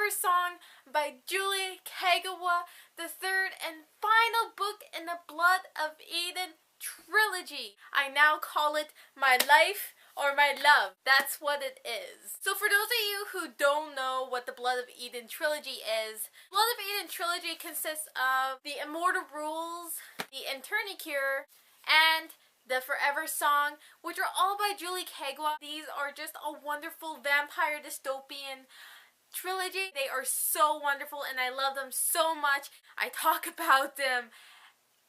Forever Song by Julie Kagawa, the third and final book in the Blood of Eden trilogy. I now call it My Life or My Love. That's what it is. So for those of you who don't know what the Blood of Eden trilogy is, Blood of Eden trilogy consists of the Immortal Rules, the Eternity Cure, and the Forever Song, which are all by Julie Kagawa. These are just a wonderful vampire dystopian trilogy. They are so wonderful and I love them so much. I talk about them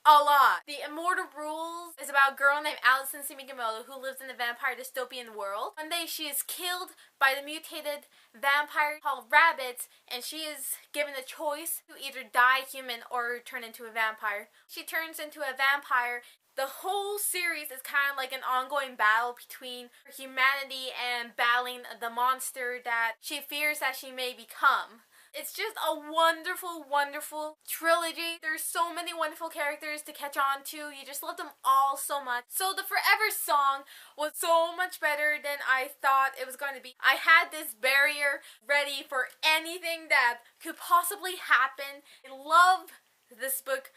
a lot. The Immortal Rules is about a girl named Alison Simigimoto who lives in a vampire dystopian world. One day she is killed by the mutated vampire called rabbits, and she is given a choice to either die human or turn into a vampire. She turns into a vampire. The whole series is kind of like an ongoing battle between humanity and battling the monster that she fears that she may become. It's just a wonderful, wonderful trilogy. There's so many wonderful characters to catch on to. You just love them all so much. So the Forever Song was so much better than I thought it was going to be. I had this barrier ready for anything that could possibly happen. I love this book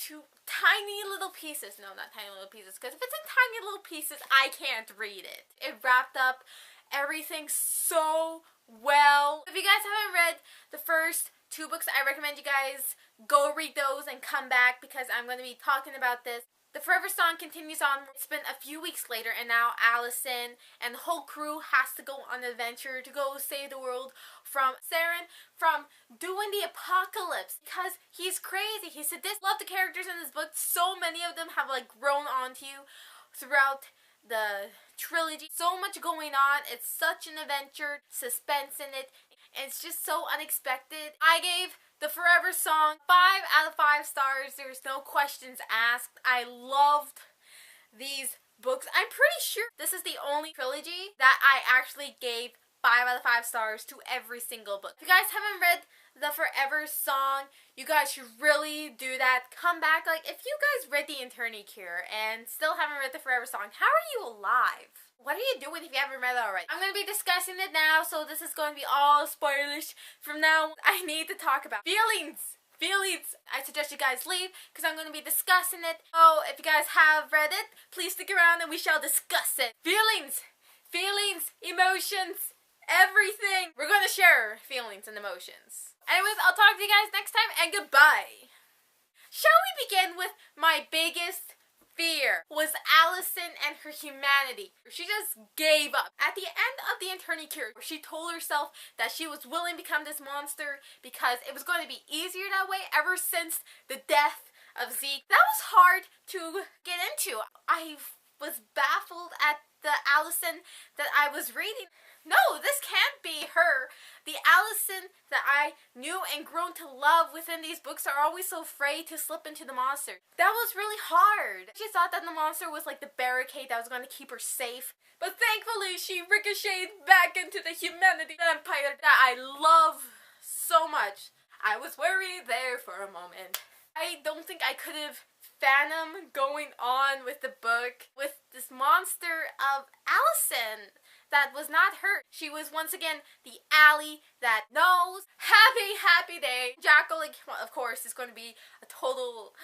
to tiny little pieces. No, not tiny little pieces, because if it's in tiny little pieces, I can't read it. It wrapped up everything so well. If you guys haven't read the first two books, I recommend you guys go read those and come back because I'm going to be talking about this. The Forever Song continues on. It's been a few weeks later and now Allison and the whole crew has to go on an adventure to go save the world from Saren from doing the apocalypse because he's crazy. He's sadistic. Love the characters in this book. So many of them have like grown onto you throughout the trilogy. So much going on. It's such an adventure, suspense in it. It's just so unexpected. I gave the Forever Song 5 out of 5 stars. There's no questions asked. I loved these books. I'm pretty sure this is the only trilogy that I actually gave 5 out of 5 stars to every single book. If you guys haven't read the Forever Song, you guys should really do that. Come back. Like, if you guys read the Eternity Cure and still haven't read the Forever Song, how are you alive? What are you doing if you haven't read it already? I'm going to be discussing it now, so this is going to be all spoilers. From now, I need to talk about feelings. I suggest you guys leave because I'm going to be discussing it. Oh, if you guys have read it, please stick around and we shall discuss it. Feelings, emotions, everything. We're going to share feelings and emotions. Anyways, I'll talk to you guys next time and goodbye. Shall we begin with my biggest fear was Allison and her humanity. She just gave up. At the end of the Eternity Cure, she told herself that she was willing to become this monster because it was going to be easier that way ever since the death of Zeke. That was hard to get into. I was baffled at the Allison that I was reading. No, this can't be her. The Allison that I knew and grown to love within these books are always so afraid to slip into the monster. That was really hard. She thought that the monster was like the barricade that was going to keep her safe. But thankfully, she ricocheted back into the humanity vampire that I love so much. I was worried there for a moment. I don't think I could have fathomed going on with the book with this monster of Allison that was not hurt. She was once again the Allie that knows. Happy day. Jackal, of course, is going to be a total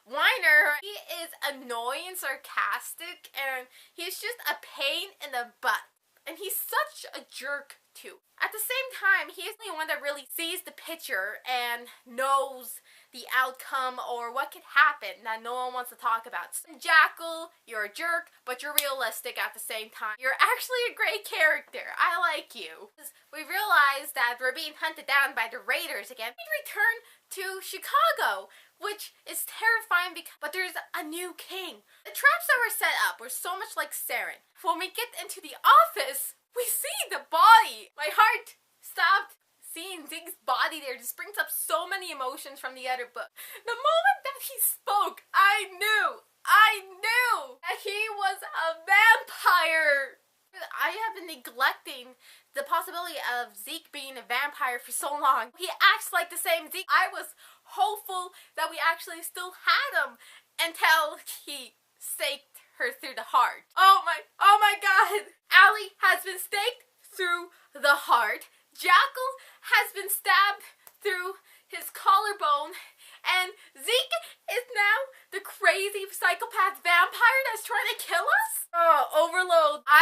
whiner. He is annoying, sarcastic, and he's just a pain in the butt. And he's such a jerk too. At the same time, he is the one that really sees the picture and knows the outcome or what could happen that no one wants to talk about. So, Jackal, you're a jerk, but you're realistic at the same time. You're actually a great character. I like you. We realize that we're being hunted down by the Raiders again. We return to Chicago, which is terrifying but there's a new king. The traps that were set up were so much like Saren. When we get into the office, we see the body. My heart stopped. Seeing Zeke's body there just brings up so many emotions from the other book. The moment that he spoke, I knew that he was a vampire. I have been neglecting the possibility of Zeke being a vampire for so long. He acts like the same Zeke. I was hopeful that we actually still had him until he staked her through the heart. Oh my god! Allie has been staked through the heart. Jackal has been stabbed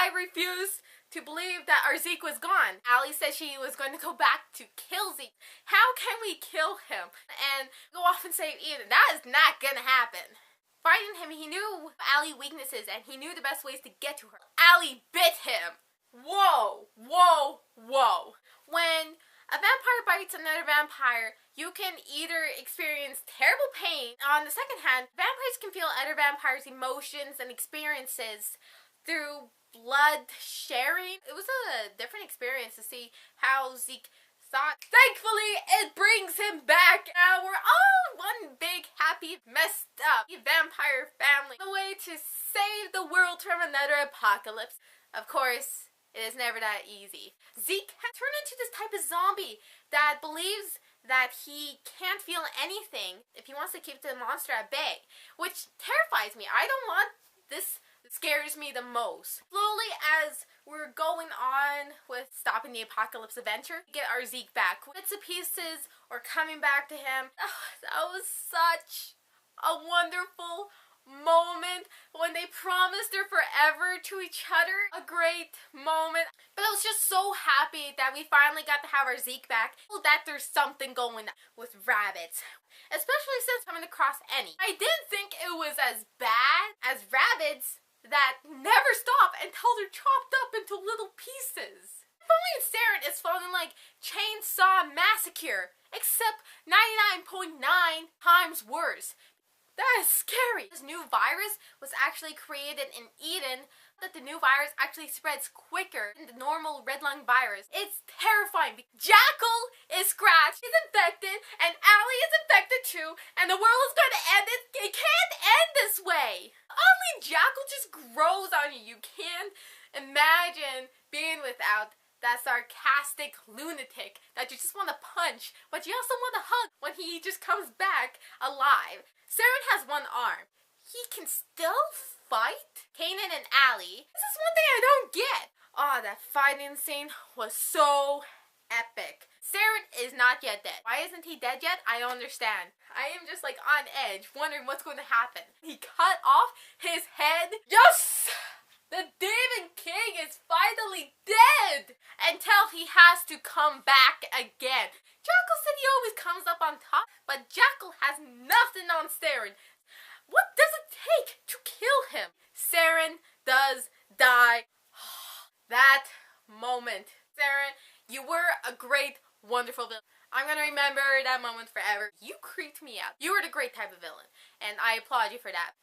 I refuse to believe that our Zeke was gone. Allie said she was going to go back to kill Zeke. How can we kill him and go off and save Eden? That is not gonna happen. Fighting him, he knew Allie's weaknesses and he knew the best ways to get to her. Allie bit him. Whoa, whoa, whoa. When a vampire bites another vampire, you can either experience terrible pain. On the second hand, vampires can feel other vampires' emotions and experiences through blood sharing. It was a different experience to see how Zeke thought. Thankfully, it brings him back. Now we're all one big, happy, messed up vampire family. The way to save the world from another apocalypse. Of course, it is never that easy. Zeke has turned into this type of zombie that believes that he can't feel anything if he wants to keep the monster at bay, which terrifies me. I don't want this. It scares me the most. Slowly, as we're going on with stopping the apocalypse adventure, we get our Zeke back. Bits and pieces are coming back to him. Oh, that was such a wonderful moment when they promised her forever to each other. A great moment. But I was just so happy that we finally got to have our Zeke back. That there's something going on with rabbits. Especially since coming across any. I didn't think it was as bad as rabbits that never stop until they're chopped up into little pieces. Foley and Saren is falling like Chainsaw Massacre, except 99.9 times worse. That is scary. This new virus was actually created in Eden, that the new virus actually spreads quicker than the normal red lung virus. It's terrifying. Jackal is scratched, he's infected, and Allie is infected too, and the world is going to end. It can't end this way. Oddly, Jackal just grows on you. You can't imagine being without that sarcastic lunatic that you just want to punch, but you also want to hug when he just comes back alive. Saren has one arm. He can still fight? Kanan and Allie. This is one thing I don't get. Oh, that fighting scene was so epic. Saren is not yet dead. Why isn't he dead yet? I don't understand. I am just like on edge, wondering what's going to happen. He cut off his head. Yes! The Demon King is finally dead! Until he has to come back again. Jackal said he always comes up on top, but Jackal has nothing on Saren. What does it take to kill him? Saren does die. That moment. Saren, you were a great, wonderful villain. I'm gonna remember that moment forever. You creeped me out. You were the great type of villain, and I applaud you for that.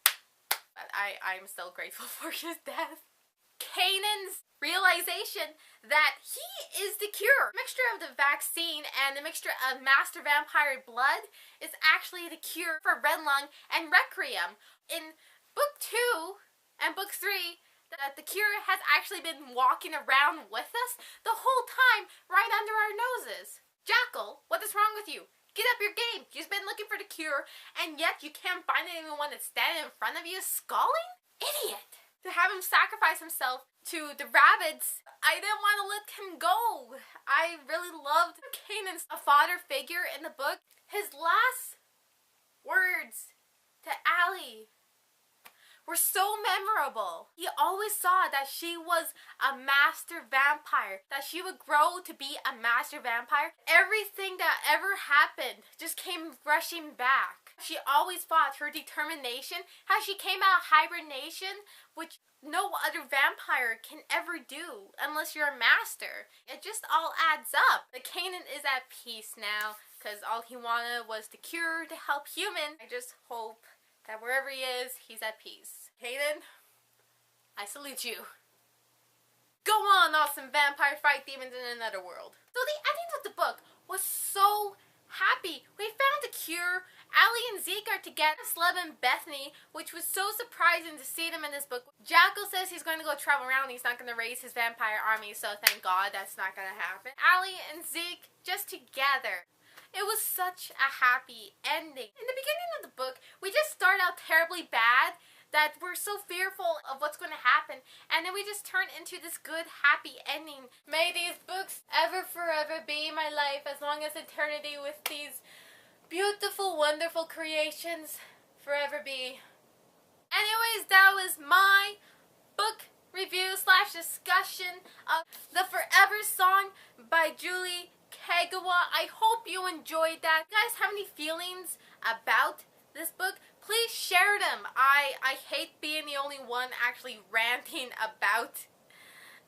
But I'm still grateful for his death. Kanan's realization that he is the cure. The mixture of the vaccine and the mixture of master vampire blood is actually the cure for red lung and requiem. In book 2 and book 3, that the cure has actually been walking around with us the whole time right under our noses. Jackal, what is wrong with you? Get up your game. You've been looking for the cure, and yet you can't find anyone that's standing in front of you skulling? Idiot! To have him sacrifice himself to the rabbits, I didn't want to let him go. I really loved Kanan's father figure in the book. His last words to Allie were so memorable. He always saw that she was a master vampire, that she would grow to be a master vampire. Everything that ever happened just came rushing back. She always fought her determination, how she came out of hibernation, which no other vampire can ever do unless you're a master. It just all adds up. The Kanan is at peace now because all he wanted was the cure to help humans. I just hope that wherever he is, he's at peace. Kanan, I salute you. Go on, awesome vampire fight demons in another world. So the ending of the book was so happy. We found the cure. Allie and Zeke are together. Sleb and Bethany, which was so surprising to see them in this book. Jackal says he's going to go travel around. He's not going to raise his vampire army, so thank God that's not going to happen. Allie and Zeke just together. It was such a happy ending. In the beginning of the book, we just start out terribly bad, that we're so fearful of what's going to happen, and then we just turn into this good, happy ending. May these books ever, forever be my life, as long as eternity with these beautiful, wonderful creations forever be. Anyways, that was my book review / discussion of The Forever Song by Julie Kagawa. I hope you enjoyed that. If you guys have any feelings about this book, please share them. I hate being the only one actually ranting about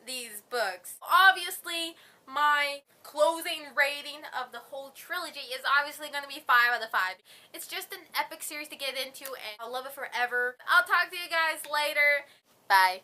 these books. Obviously, my closing rating of the whole trilogy is obviously going to be 5 out of 5. It's just an epic series to get into, and I'll love it forever. I'll talk to you guys later. Bye.